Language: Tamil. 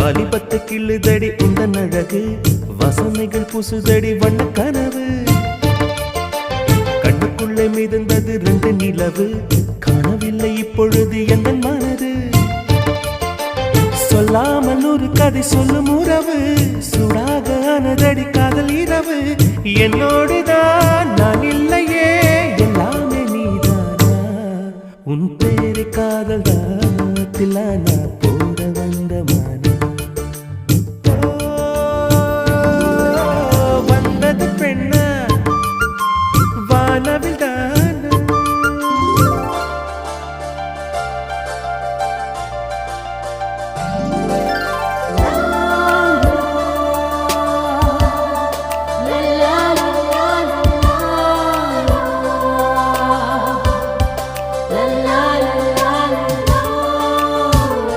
வாலிபத்து கிள்ளுதடி உந்தன் அழகு வசனைகள் புசுதடி வண்ண கனவு கண்ணுக்குள்ளே மிதந்தது 2 நிலவு காணவில்லை இப்பொழுது என் மனது சொல்லாமல் ஒரு கதை சொல்லும் உறவு சூடாக ஆனதடி காதல் இரவு என்னோடுதான் நான் இல்லையே எல்லாமே நீதானா உன் பேரு காதல் தான் தில்லானா